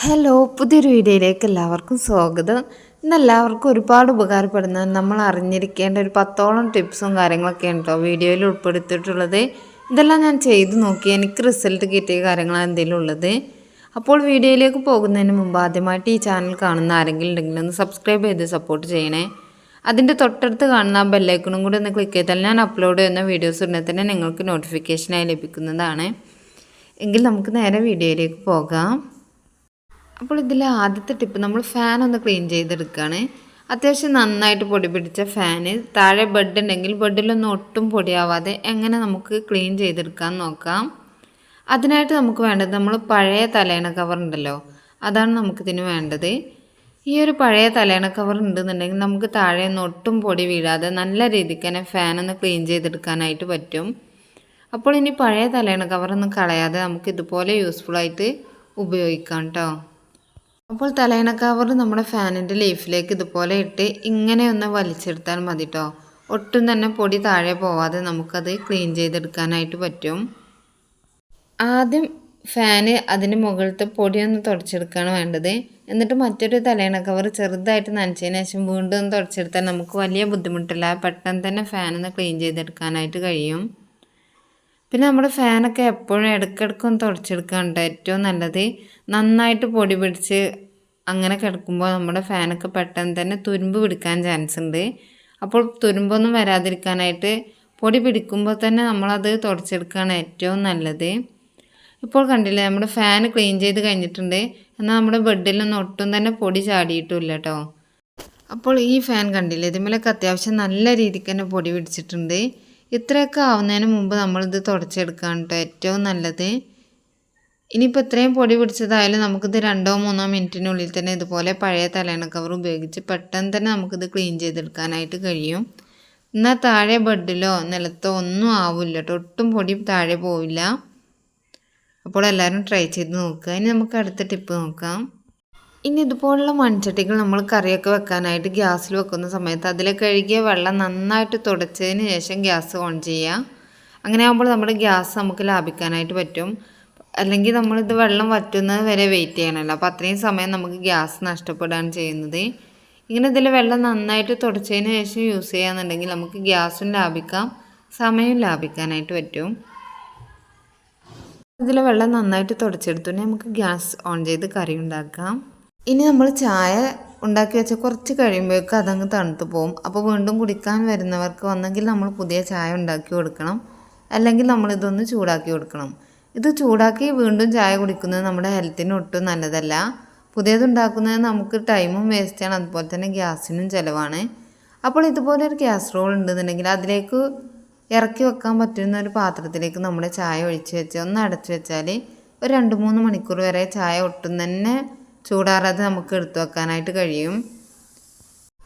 Hello, പുതിയൊരു വീഡിയോയിലേക്ക് എല്ലാവർക്കും സ്വാഗതം. ഇന്ന് എല്ലാവർക്കും ഒരുപാട് ഉപകാരപ്പെടുന്ന നമ്മൾ അറിഞ്ഞിരിക്കേണ്ട ഒരു 10ഓളം ടിപ്സും കാര്യങ്ങളൊക്കെ ഉണ്ടോ വീഡിയോയിൽ ഉൾപ്പെടുത്തിയിട്ടുള്ളത്. ഇതെല്ലാം ഞാൻ ചെയ്ത് നോക്കി, എനിക്ക് റിസൾട്ട് കിട്ടിയ കാര്യങ്ങളാണ് എന്തെങ്കിലും ഉള്ളത്. അപ്പോൾ വീഡിയോയിലേക്ക് പോകുന്നതിന് മുമ്പ് ആദ്യമായിട്ട് ഈ ചാനൽ കാണുന്ന ആരെങ്കിലും ഉണ്ടെങ്കിൽ ഒന്ന് സബ്സ്ക്രൈബ് ചെയ്ത് സപ്പോർട്ട് ചെയ്യണേ. അതിൻ്റെ തൊട്ടടുത്ത് കാണുന്ന ആ ബെല്ലൈക്കണും കൂടി ഒന്ന് ക്ലിക്ക് ചെയ്താൽ ഞാൻ അപ്ലോഡ് ചെയ്യുന്ന വീഡിയോസ് ഉടനെ തന്നെ നിങ്ങൾക്ക് നോട്ടിഫിക്കേഷനായി ലഭിക്കുന്നതാണ്. എങ്കിൽ നമുക്ക് നേരെ വീഡിയോയിലേക്ക് പോകാം. അപ്പോൾ ഇതിലെ ആദ്യത്തെ ടിപ്പ്, നമ്മൾ ഫാൻ ഒന്ന് ക്ലീൻ ചെയ്തെടുക്കുകയാണ്. അത്യാവശ്യം നന്നായിട്ട് പൊടി പിടിച്ച ഫാന് താഴെ ബെഡ് ഉണ്ടെങ്കിൽ ബെഡിലൊന്നും ഒട്ടും പൊടിയാവാതെ എങ്ങനെ നമുക്ക് ക്ലീൻ ചെയ്തെടുക്കാൻ നോക്കാം. അതിനായിട്ട് നമുക്ക് വേണ്ടത് നമ്മൾ പഴയ തലയണ കവർ ഉണ്ടല്ലോ, അതാണ് നമുക്കിതിന് വേണ്ടത്. ഈ ഒരു പഴയ തലയണ കവർ ഉണ്ടെന്നുണ്ടെങ്കിൽ നമുക്ക് താഴെ ഒന്നും ഒട്ടും പൊടി വീഴാതെ നല്ല രീതിക്ക് തന്നെ ഫാനൊന്ന് ക്ലീൻ ചെയ്തെടുക്കാനായിട്ട് പറ്റും. അപ്പോൾ ഇനി പഴയ തലയണ കവറൊന്നും കളയാതെ നമുക്ക് ഇതുപോലെ യൂസ്ഫുള്ളായിട്ട് ഉപയോഗിക്കാം കേട്ടോ. അപ്പോൾ തലയണ കവർ നമ്മുടെ ഫാനിൻ്റെ ലീഫിലേക്ക് ഇതുപോലെ ഇട്ട് ഇങ്ങനെ ഒന്ന് വലിച്ചെടുത്താൽ മതി കേട്ടോ. ഒട്ടും തന്നെ പൊടി താഴെ പോവാതെ നമുക്കത് ക്ലീൻ ചെയ്തെടുക്കാനായിട്ട് പറ്റും. ആദ്യം ഫാന് അതിന് മുകളിലത്തെ പൊടിയൊന്ന് തുടച്ചെടുക്കുകയാണ് വേണ്ടത്. എന്നിട്ട് മറ്റൊരു തലയണ കവർ ചെറുതായിട്ട് നനച്ചതിന് ശേഷം വീണ്ടും ഒന്ന് തുടച്ചെടുത്താൽ നമുക്ക് വലിയ ബുദ്ധിമുട്ടില്ല, പെട്ടെന്ന് തന്നെ ഫാനൊന്ന് ക്ലീൻ ചെയ്തെടുക്കാനായിട്ട് കഴിയും. പിന്നെ നമ്മുടെ ഫാനൊക്കെ എപ്പോഴും ഇടയ്ക്കിടയ്ക്കൊന്ന് തുടച്ചെടുക്കാനുണ്ട് ഏറ്റവും നല്ലത്. നന്നായിട്ട് പൊടി പിടിച്ച് അങ്ങനെ കിടക്കുമ്പോൾ നമ്മുടെ ഫാനൊക്കെ പെട്ടെന്ന് തന്നെ തുരുമ്പ് പിടിക്കാൻ ചാൻസ് ഉണ്ട്. അപ്പോൾ തുരുമ്പൊന്നും വരാതിരിക്കാനായിട്ട് പൊടി പിടിക്കുമ്പോൾ തന്നെ നമ്മളത് തുടച്ചെടുക്കുകയാണ് ഏറ്റവും നല്ലത്. ഇപ്പോൾ കണ്ടില്ലേ, നമ്മുടെ ഫാൻ ക്ലീൻ ചെയ്ത് കഴിഞ്ഞിട്ടുണ്ട്. എന്നാൽ നമ്മുടെ ബെഡിലൊന്നും ഒട്ടും തന്നെ പൊടി ചാടിയിട്ടുമില്ല കേട്ടോ. അപ്പോൾ ഈ ഫാൻ കണ്ടില്ലേ, ഇതിന്മേലൊക്കെ അത്യാവശ്യം നല്ല രീതിക്ക് തന്നെ പൊടി പിടിച്ചിട്ടുണ്ട്. ഇത്രയൊക്കെ ആവുന്നതിന് മുമ്പ് നമ്മളിത് തുടച്ചെടുക്കാൻ കേട്ടോ ഏറ്റവും നല്ലത്. ഇനിയിപ്പോൾ ഇത്രയും പൊടി പിടിച്ചതായാലും നമുക്കിത് 2-3 മിനിറ്റിനുള്ളിൽ തന്നെ ഇതുപോലെ പഴയ തലയണ കവർ ഉപയോഗിച്ച് പെട്ടെന്ന് തന്നെ നമുക്കിത് ക്ലീൻ ചെയ്തെടുക്കാനായിട്ട് കഴിയും. എന്നാൽ താഴെ ബെഡിലോ നിലത്തോ ഒന്നും ആവില്ല കേട്ടോ, ഒട്ടും പൊടി താഴെ പോവില്ല. അപ്പോൾ എല്ലാവരും ട്രൈ ചെയ്ത് നോക്കുക. ഇനി നമുക്ക് അടുത്ത ടിപ്പ് നോക്കാം. ഇനി ഇതുപോലുള്ള മൺചട്ടികൾ നമ്മൾ കറിയൊക്കെ വെക്കാനായിട്ട് ഗ്യാസിൽ വെക്കുന്ന സമയത്ത് അതിൽ കഴുകിയ വെള്ളം നന്നായിട്ട് തുടച്ചതിന് ശേഷം ഗ്യാസ് ഓൺ ചെയ്യുക. അങ്ങനെ ആകുമ്പോൾ നമ്മുടെ ഗ്യാസ് നമുക്ക് ലാഭിക്കാനായിട്ട് പറ്റും. അല്ലെങ്കിൽ നമ്മളിത് വെള്ളം വറ്റുന്നത് വരെ വെയിറ്റ് ചെയ്യണമല്ലോ, അപ്പോൾ അത്രയും സമയം നമുക്ക് ഗ്യാസ് നഷ്ടപ്പെടുകയാണ് ചെയ്യുന്നത്. ഇങ്ങനെ ഇതിൽ വെള്ളം നന്നായിട്ട് തുടച്ചതിന് ശേഷം യൂസ് ചെയ്യാന്നുണ്ടെങ്കിൽ നമുക്ക് ഗ്യാസും ലാഭിക്കാം, സമയം ലാഭിക്കാനായിട്ട് പറ്റും. ഇതിൽ വെള്ളം നന്നായിട്ട് തുടച്ചെടുത്തുകൊണ്ട് നമുക്ക് ഗ്യാസ് ഓൺ ചെയ്ത് കറി ഉണ്ടാക്കാം. ഇനി നമ്മൾ ചായ ഉണ്ടാക്കി വെച്ച് കുറച്ച് കഴിയുമ്പോഴേക്കും അതങ്ങ് തണുത്ത് പോകും. അപ്പോൾ വീണ്ടും കുടിക്കാൻ വരുന്നവർക്ക് ഒന്നെങ്കിൽ നമ്മൾ പുതിയ ചായ ഉണ്ടാക്കി കൊടുക്കണം, അല്ലെങ്കിൽ നമ്മളിതൊന്ന് ചൂടാക്കി കൊടുക്കണം. ഇത് ചൂടാക്കി വീണ്ടും ചായ കുടിക്കുന്നത് നമ്മുടെ ഹെൽത്തിന് ഒട്ടും നല്ലതല്ല. പുതിയതുണ്ടാക്കുന്നത് നമുക്ക് ടൈമും വേസ്റ്റാണ്, അതുപോലെ തന്നെ ഗ്യാസിനും ചിലവാണ്. അപ്പോൾ ഇതുപോലെ ഒരു കാസറോൾ ഉണ്ടെന്നുണ്ടെങ്കിൽ അതിലേക്ക് ഇറക്കി വെക്കാൻ പറ്റുന്ന ഒരു പാത്രത്തിലേക്ക് നമ്മുടെ ചായ ഒഴിച്ച് വെച്ച് ഒന്ന് അടച്ചു വെച്ചാൽ ഒരു 2-3 മണിക്കൂർ വരെ ചായ ഒട്ടും തന്നെ ചൂടാറാതെ നമുക്ക് എടുത്തു വെക്കാനായിട്ട് കഴിയും.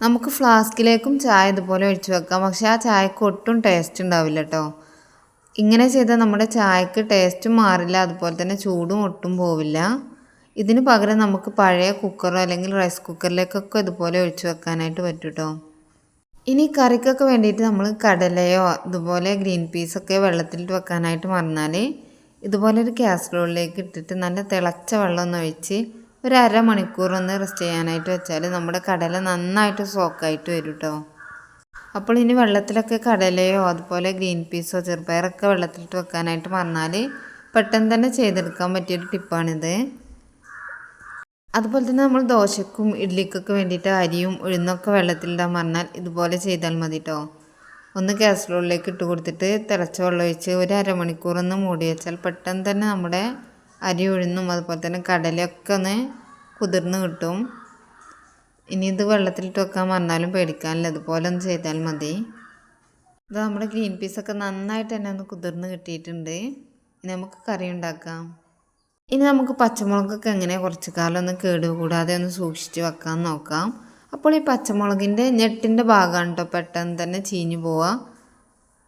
നമുക്ക് ഫ്ലാസ്കിലേക്കും ചായ ഇതുപോലെ ഒഴിച്ച് വെക്കാം, പക്ഷേ ആ ചായക്ക് ഒട്ടും ടേസ്റ്റ് ഉണ്ടാവില്ല കേട്ടോ. ഇങ്ങനെ ചെയ്താൽ നമ്മുടെ ചായക്ക് ടേസ്റ്റും മാറില്ല, അതുപോലെ തന്നെ ചൂടും ഒട്ടും പോവില്ല. ഇതിന് പകരം നമുക്ക് പഴയ കുക്കറോ അല്ലെങ്കിൽ റൈസ് കുക്കറിലേക്കൊക്കെ ഇതുപോലെ ഒഴിച്ച് വെക്കാനായിട്ട് പറ്റും കേട്ടോ. ഇനി കറിക്കൊക്കെ വേണ്ടിയിട്ട് നമ്മൾ കടലയോ അതുപോലെ ഗ്രീൻ പീസൊക്കെ വെള്ളത്തിലിട്ട് വെക്കാനായിട്ട് മറന്നാൽ ഇതുപോലെ ഒരു കാസറോളിലേക്ക് ഇട്ടിട്ട് നല്ല തിളച്ച വെള്ളം ഒന്ന് ഒഴിച്ച് ഒരു 1/2 മണിക്കൂർ ഒന്ന് റെസ്റ്റ് ചെയ്യാനായിട്ട് വെച്ചാൽ നമ്മുടെ കടല നന്നായിട്ട് സോക്കായിട്ട് വരും കേട്ടോ. അപ്പോൾ ഇനി വെള്ളത്തിലൊക്കെ കടലയോ അതുപോലെ ഗ്രീൻ പീസോ ചെറുപയറൊക്കെ വെള്ളത്തിലിട്ട് വെക്കാനായിട്ട് മറന്നാൽ പെട്ടെന്ന് തന്നെ ചെയ്തെടുക്കാൻ പറ്റിയൊരു ടിപ്പാണിത്. അതുപോലെ തന്നെ നമ്മൾ ദോശക്കും ഇഡ്ലിക്കൊക്കെ വേണ്ടിയിട്ട് അരിയും ഉഴുന്നൊക്കെ വെള്ളത്തിലിടാൻ മറന്നാൽ ഇതുപോലെ ചെയ്താൽ മതി കേട്ടോ. ഒന്ന് കാസറോളിലേക്ക് ഇട്ട് കൊടുത്തിട്ട് തിളച്ച വെള്ളം ഒഴിച്ച് ഒരു 1/2 മണിക്കൂർ ഒന്ന് മൂടി വെച്ചാൽ പെട്ടെന്ന് തന്നെ നമ്മുടെ അരി ഉഴുന്നും അതുപോലെ തന്നെ കടലയൊക്കെ ഒന്ന് കുതിർന്ന് കിട്ടും. ഇനി ഇത് വെള്ളത്തിലിട്ട് വെക്കാൻ മറന്നാലും പേടിക്കാനില്ല, ഇതുപോലെ ഒന്ന് ചെയ്താൽ മതി. ഇത് നമ്മുടെ ഗ്രീൻ പീസൊക്കെ നന്നായിട്ട് തന്നെ ഒന്ന് കുതിർന്ന് കിട്ടിയിട്ടുണ്ട്. ഇനി നമുക്ക് കറി ഉണ്ടാക്കാം. ഇനി നമുക്ക് പച്ചമുളകൊക്കെ എങ്ങനെ കുറച്ച് കാലം ഒന്ന് കേടുകൂടാതെ ഒന്ന് സൂക്ഷിച്ച് വെക്കാൻ നോക്കാം. അപ്പോൾ ഈ പച്ചമുളകിൻ്റെ ഞെട്ടിൻ്റെ ഭാഗമാണ് കേട്ടോ പെട്ടെന്ന് തന്നെ ചീഞ്ഞു പോവുക.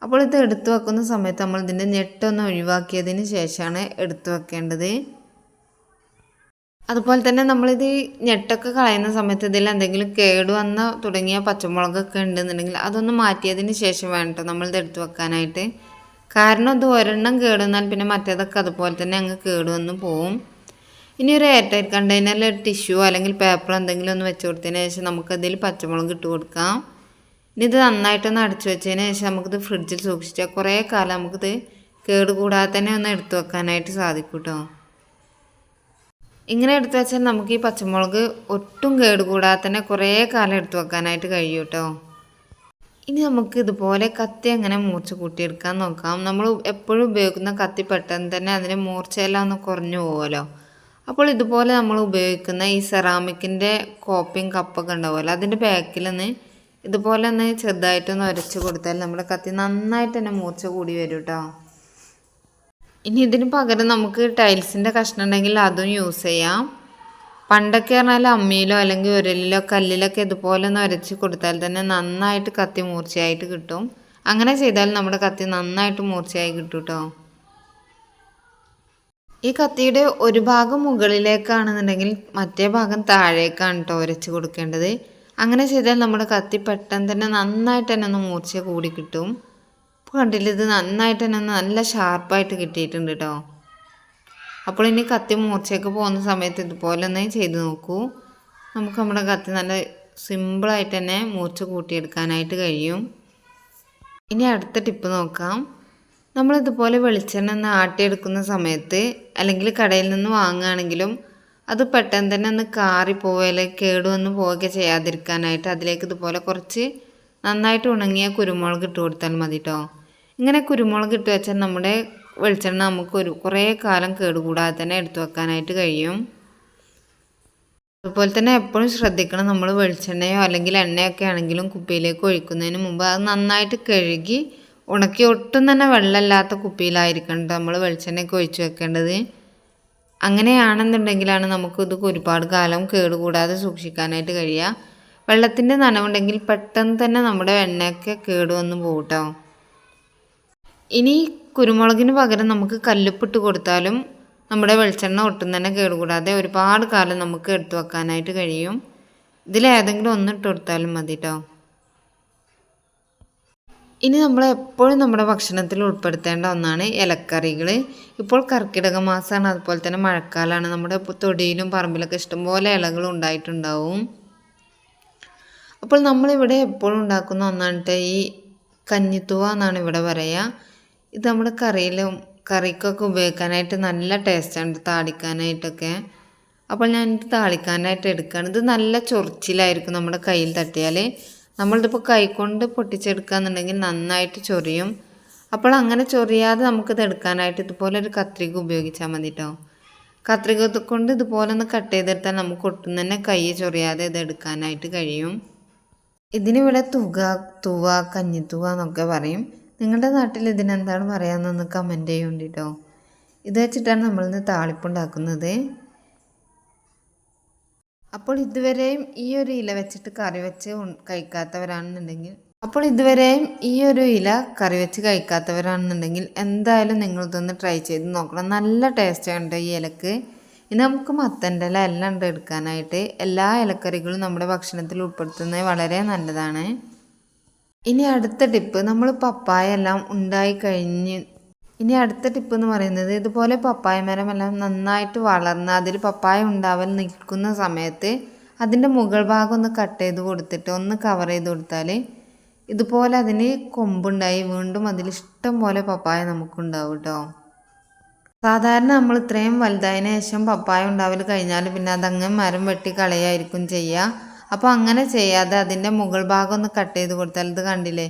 അപ്പോൾ ഇത് എടുത്തു വെക്കുന്ന സമയത്ത് നമ്മൾ ഇതിൻ്റെ ഞെട്ടൊന്ന് ഒഴിവാക്കിയതിന് ശേഷമാണ് എടുത്തു വെക്കേണ്ടത്. അതുപോലെ തന്നെ നമ്മളിത് ഞെട്ടൊക്കെ കളയുന്ന സമയത്ത് ഇതിൽ എന്തെങ്കിലും കേടുവന്ന തുടങ്ങിയ പച്ചമുളകൊക്കെ ഉണ്ടെന്നുണ്ടെങ്കിൽ അതൊന്ന് മാറ്റിയതിന് ശേഷം വേണം കേട്ടോ നമ്മളിത് എടുത്തു വെക്കാനായിട്ട്. കാരണം ഇത് ഒരെണ്ണം കേടുവന്നാൽ പിന്നെ മറ്റേതൊക്കെ അതുപോലെ തന്നെ അങ്ങ് കേടുവന്ന് പോവും. ഇനി ഒരു എയർ ടൈറ്റ് കണ്ടെയ്നറിൽ ഒരു ടിഷ്യൂ അല്ലെങ്കിൽ പേപ്പർ എന്തെങ്കിലും ഒന്ന് വെച്ച് കൊടുത്തതിന് ശേഷം നമുക്കതിൽ പച്ചമുളക് ഇട്ട് കൊടുക്കാം. ഇനി ഇത് നന്നായിട്ടൊന്ന് അടച്ചു വെച്ചതിന് ശേഷം നമുക്കിത് ഫ്രിഡ്ജിൽ സൂക്ഷിച്ചാൽ കുറേ കാലം നമുക്കിത് കേടുകൂടാതെ തന്നെ ഒന്ന് എടുത്തു വെക്കാനായിട്ട് സാധിക്കും കേട്ടോ. ഇങ്ങനെ എടുത്തു വെച്ചാൽ നമുക്ക് ഈ പച്ചമുളക് ഒട്ടും കേടുകൂടാതെ തന്നെ കുറേ കാലം എടുത്തു വെക്കാനായിട്ട് കഴിയും കേട്ടോ. ഇനി നമുക്ക് ഇതുപോലെ കത്തി എങ്ങനെ മൂർച്ച കൂട്ടിയെടുക്കാൻ നോക്കാം. നമ്മൾ എപ്പോഴും ഉപയോഗിക്കുന്ന കത്തി പെട്ടെന്ന് തന്നെ അതിൻ്റെ മൂർച്ചയെല്ലാം ഒന്ന് കുറഞ്ഞു പോകുമല്ലോ. അപ്പോൾ ഇതുപോലെ നമ്മൾ ഉപയോഗിക്കുന്ന ഈ സെറാമിക്കിൻ്റെ കോപ്പിങ് കപ്പൊക്കെ ഉണ്ടാവുമല്ലോ, അതിൻ്റെ ബാക്കിലൊന്ന് ഇതുപോലെ ഒന്ന് ചെറുതായിട്ടൊന്ന് ഉരച്ച് കൊടുത്താൽ നമ്മുടെ കത്തി നന്നായിട്ട് തന്നെ മൂർച്ച കൂടി വരും കേട്ടോ. ഇനി ഇതിന് പകരം നമുക്ക് ടൈൽസിൻ്റെ കഷ്ണം ഉണ്ടെങ്കിൽ അതും യൂസ് ചെയ്യാം. പണ്ടൊക്കെ പറഞ്ഞാൽ അമ്മിയിലോ അല്ലെങ്കിൽ ഉരലിലോ കല്ലിലൊക്കെ ഇതുപോലെ ഒന്ന് ഉരച്ച് കൊടുത്താൽ തന്നെ നന്നായിട്ട് കത്തി മൂർച്ചയായിട്ട് കിട്ടും. അങ്ങനെ ചെയ്താൽ നമ്മുടെ കത്തി നന്നായിട്ട് മൂർച്ചയായി കിട്ടും കേട്ടോ. ഈ കത്തിയുടെ ഒരു ഭാഗം മുകളിലേക്കാണെന്നുണ്ടെങ്കിൽ മറ്റേ ഭാഗം താഴേക്കാണ് കേട്ടോ ഉരച്ച് കൊടുക്കേണ്ടത്. അങ്ങനെ ചെയ്താൽ നമ്മുടെ കത്തി പെട്ടെന്ന് തന്നെ നന്നായിട്ട് തന്നെ ഒന്ന് മൂർച്ച കൂടി കിട്ടും. ഇപ്പോൾ കണ്ടില്ല, ഇത് നന്നായിട്ട് തന്നെ നല്ല ഷാർപ്പായിട്ട് കിട്ടിയിട്ടുണ്ട് കേട്ടോ. അപ്പോൾ ഇനി കത്തി മൂർച്ചയൊക്കെ പോകുന്ന സമയത്ത് ഇതുപോലെ ഒന്ന് ചെയ്ത് നോക്കൂ. നമുക്ക് നമ്മുടെ കത്തി നല്ല സിമ്പിളായിട്ട് തന്നെ മൂർച്ച കൂട്ടിയെടുക്കാനായിട്ട് കഴിയും. ഇനി അടുത്ത ടിപ്പ് നോക്കാം. നമ്മളിതുപോലെ വെളിച്ചെണ്ണ ഒന്ന് ആട്ടിയെടുക്കുന്ന സമയത്ത് അല്ലെങ്കിൽ കടയിൽ നിന്ന് വാങ്ങുകയാണെങ്കിലും അത് പെട്ടെന്ന് തന്നെ ഒന്ന് കാറിപ്പോവുകയോ കേടുവന്ന് പോവുകയൊക്കെ ചെയ്യാതിരിക്കാനായിട്ട് അതിലേക്ക് ഇതുപോലെ കുറച്ച് നന്നായിട്ട് ഉണങ്ങിയ കുരുമുളക് ഇട്ട് കൊടുത്താൽ മതി കേട്ടോ. ഇങ്ങനെ കുരുമുളക് ഇട്ട് വെച്ചാൽ നമ്മുടെ വെളിച്ചെണ്ണ നമുക്ക് കുറേ കാലം കേടുകൂടാതെ തന്നെ എടുത്തു വെക്കാനായിട്ട് കഴിയും. അതുപോലെ തന്നെ എപ്പോഴും ശ്രദ്ധിക്കണം, നമ്മൾ വെളിച്ചെണ്ണയോ അല്ലെങ്കിൽ എണ്ണയൊക്കെ ആണെങ്കിലും കുപ്പിയിലേക്ക് ഒഴിക്കുന്നതിന് മുമ്പ് അത് നന്നായിട്ട് കഴുകി ഉണക്കി ഒട്ടും തന്നെ വെള്ളമില്ലാത്ത കുപ്പിയിലായിരിക്കണം നമ്മൾ വെളിച്ചെണ്ണയൊക്കെ ഒഴിച്ച് വെക്കേണ്ടത്. അങ്ങനെയാണെന്നുണ്ടെങ്കിലാണ് നമുക്കിത് ഒരുപാട് കാലം കേടുകൂടാതെ സൂക്ഷിക്കാനായിട്ട് കഴിയുക. വെള്ളത്തിൻ്റെ നനവുണ്ടെങ്കിൽ പെട്ടെന്ന് തന്നെ നമ്മുടെ എണ്ണയൊക്കെ കേടുവന്ന് പോകും കേട്ടോ. ഇനി കുരുമുളകിന് പകരം നമുക്ക് കല്ലുപ്പിട്ട് കൊടുത്താലും നമ്മുടെ വെളിച്ചെണ്ണ ഒട്ടും തന്നെ കേടുകൂടാതെ ഒരുപാട് കാലം നമുക്ക് എടുത്തു വെക്കാനായിട്ട് കഴിയും. ഇതിലേതെങ്കിലും ഒന്നിട്ട് കൊടുത്താലും മതി കേട്ടോ. ഇനി നമ്മൾ എപ്പോഴും നമ്മുടെ ഭക്ഷണത്തിൽ ഉൾപ്പെടുത്തേണ്ട ഒന്നാണ് ഇലക്കറികൾ. ഇപ്പോൾ കർക്കിടക മാസമാണ്, അതുപോലെ തന്നെ മഴക്കാലമാണ്. നമ്മുടെ തൊടിയിലും പറമ്പിലൊക്കെ ഇഷ്ടംപോലെ ഇലകൾ ഉണ്ടായിട്ടുണ്ടാവും. അപ്പോൾ നമ്മളിവിടെ എപ്പോഴും ഉണ്ടാക്കുന്ന ഒന്നാണ് ഈ കഞ്ഞിത്തൂവ എന്നാണ് ഇവിടെ പറയുക. ഇത് നമ്മുടെ കറിക്കൊക്കെ ഉപയോഗിക്കാനായിട്ട് നല്ല ടേസ്റ്റാണ്, താളിക്കാനായിട്ടൊക്കെ. അപ്പോൾ ഞാനിത് താളിക്കാനായിട്ട് എടുക്കുകയാണ്. ഇത് നല്ല ചൊറിച്ചിലായിരിക്കും നമ്മുടെ കയ്യിൽ തട്ടിയാൽ. നമ്മളിതിപ്പോൾ കൈകൊണ്ട് പൊട്ടിച്ചെടുക്കുകയെന്നുണ്ടെങ്കിൽ നന്നായിട്ട് ചൊറിയും. അപ്പോൾ അങ്ങനെ ചൊറിയാതെ നമുക്കിത് എടുക്കാനായിട്ട് ഇതുപോലെ ഒരു കത്രിക ഉപയോഗിച്ചാൽ മതി കേട്ടോ. കത്രിക കൊണ്ട് ഇതുപോലെ ഒന്ന് കട്ട് ചെയ്തെടുത്താൽ നമുക്ക് ഒട്ടും തന്നെ കൈ ചൊറിയാതെ ഇത് എടുക്കാനായിട്ട് കഴിയും. ഇതിനിവിടെ തുവ കഞ്ഞിത്തുവ എന്നൊക്കെ പറയും. നിങ്ങളുടെ നാട്ടിൽ ഇതിനെന്താണ് പറയാമെന്നൊന്ന് കമൻറ്റ് ചെയ്യുന്നുണ്ട് കേട്ടോ. ഇത് വെച്ചിട്ടാണ് നമ്മളിന്ന് താളിപ്പുണ്ടാക്കുന്നത്. അപ്പോൾ ഇതുവരെയും ഈ ഒരു ഇല വെച്ചിട്ട് കറി വെച്ച് കഴിക്കാത്തവരാണെന്നുണ്ടെങ്കിൽ എന്തായാലും നിങ്ങളിതൊന്ന് ട്രൈ ചെയ്ത് നോക്കണം. നല്ല ടേസ്റ്റാണ് ഈ ഇലക്ക്. ഇനി നമുക്ക് മത്തൻ്റെ ഇല എല്ലാം ഉണ്ട് എടുക്കാനായിട്ട്. എല്ലാ ഇലക്കറികളും നമ്മുടെ ഭക്ഷണത്തിൽ ഉൾപ്പെടുത്തുന്നത് വളരെ നല്ലതാണ്. ഇനി അടുത്ത ടിപ്പ്, നമ്മൾ പപ്പായ എല്ലാം ഉണ്ടായി കഴിഞ്ഞ് അടുത്ത ടിപ്പ് എന്ന് പറയുന്നത് ഇതുപോലെ പപ്പായ മരമെല്ലാം നന്നായിട്ട് വളർന്ന് അതിൽ പപ്പായ ഉണ്ടാവാൻ നിൽക്കുന്ന സമയത്ത് അതിൻ്റെ മുകൾ ഭാഗം ഒന്ന് കട്ട് ചെയ്ത് കൊടുത്തിട്ട് ഒന്ന് കവർ ചെയ്ത് കൊടുത്താൽ ഇതുപോലെ അതിന് കൊമ്പുണ്ടായി വീണ്ടും അതിൽ ഇഷ്ടം പോലെ പപ്പായ നമുക്കുണ്ടാവും കേട്ടോ. സാധാരണ നമ്മൾ ഇത്രയും വലുതായതിനു ശേഷം പപ്പായ ഉണ്ടാവൽ കഴിഞ്ഞാൽ പിന്നെ അതങ്ങനെ മരം വെട്ടി കളയായിരിക്കും ചെയ്യുക. അപ്പോൾ അങ്ങനെ ചെയ്യാതെ അതിൻ്റെ മുകൾ ഭാഗം ഒന്ന് കട്ട് ചെയ്ത് കൊടുത്താൽ ഇത് കണ്ടില്ലേ,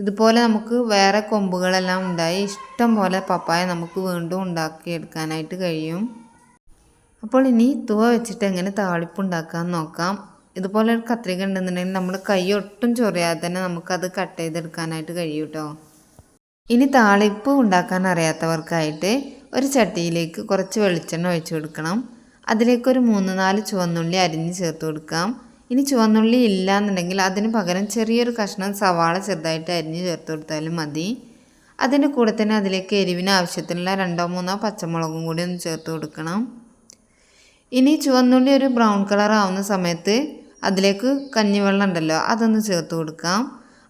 ഇതുപോലെ നമുക്ക് വേറെ കൊമ്പുകളെല്ലാം ഉണ്ടായി ഇഷ്ടം പോലെ പപ്പായ നമുക്ക് വീണ്ടും ഉണ്ടാക്കിയെടുക്കാനായിട്ട് കഴിയും. അപ്പോൾ ഇനി തുവ വെച്ചിട്ട് എങ്ങനെ താളിപ്പുണ്ടാക്കാമെന്ന് നോക്കാം. ഇതുപോലെ ഒരു കത്രിക ഉണ്ടെന്നുണ്ടെങ്കിൽ നമ്മുടെ കൈ ഒട്ടും ചൊറിയാതെ തന്നെ നമുക്കത് കട്ട് ചെയ്തെടുക്കാനായിട്ട് കഴിയും കേട്ടോ. ഇനി താളിപ്പ് ഉണ്ടാക്കാൻ അറിയാത്തവർക്കായിട്ട് ഒരു ചട്ടിയിലേക്ക് കുറച്ച് വെളിച്ചെണ്ണ ഒഴിച്ചു കൊടുക്കണം. അതിലേക്കൊരു 3-4 ചുവന്നുള്ളി അരിഞ്ഞ് ചേർത്ത് കൊടുക്കാം. ഇനി ചുവന്നുള്ളി ഇല്ല എന്നുണ്ടെങ്കിൽ അതിന് പകരം ചെറിയൊരു കഷ്ണം സവാള ചെറുതായിട്ട് അരിഞ്ഞ് ചേർത്ത് കൊടുത്താലും മതി. അതിൻ്റെ കൂടെ തന്നെ അതിലേക്ക് എരിവിന് ആവശ്യത്തിനുള്ള 2-3 പച്ചമുളകും കൂടി ഒന്ന് ചേർത്ത് കൊടുക്കണം. ഇനി ചുവന്നുള്ളി ഒരു ബ്രൗൺ കളർ ആവുന്ന സമയത്ത് അതിലേക്ക് കഞ്ഞിവെള്ളം ഉണ്ടല്ലോ അതൊന്ന് ചേർത്ത് കൊടുക്കാം.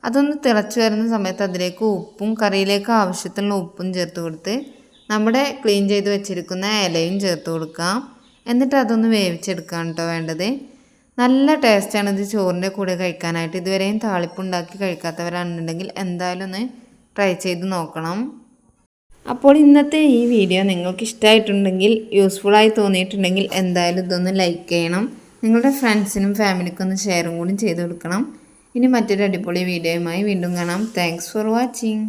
അതൊന്ന് തിളച്ച് വരുന്ന സമയത്ത് അതിലേക്ക് ഉപ്പും കറിയിലേക്ക് ആവശ്യത്തിനുള്ള ഉപ്പും ചേർത്ത് കൊടുത്ത് നമ്മുടെ ക്ലീൻ ചെയ്ത് വെച്ചിരിക്കുന്ന ഇലയും ചേർത്ത് കൊടുക്കാം. എന്നിട്ട് അതൊന്ന് വേവിച്ചെടുക്കുകയാണ് കേട്ടോ വേണ്ടത്. നല്ല ടേസ്റ്റാണ് ഇത് ചോറിൻ്റെ കൂടെ കഴിക്കാനായിട്ട്. ഇതുവരെയും താളിപ്പുണ്ടാക്കി കഴിക്കാത്തവരാണെന്നുണ്ടെങ്കിൽ എന്തായാലും ഒന്ന് ട്രൈ ചെയ്ത് നോക്കണം. അപ്പോൾ ഇന്നത്തെ ഈ വീഡിയോ നിങ്ങൾക്ക് ഇഷ്ടമായിട്ടുണ്ടെങ്കിൽ, യൂസ്ഫുള്ളായി തോന്നിയിട്ടുണ്ടെങ്കിൽ എന്തായാലും ഇതൊന്ന് ലൈക്ക് ചെയ്യണം. നിങ്ങളുടെ ഫ്രണ്ട്സിനും ഫാമിലിക്കും ഒന്ന് ഷെയറും കൂടി ചെയ്ത് കൊടുക്കണം. ഇനി മറ്റൊരു അടിപൊളി വീഡിയോയുമായി വീണ്ടും കാണാം. Thanks for watching.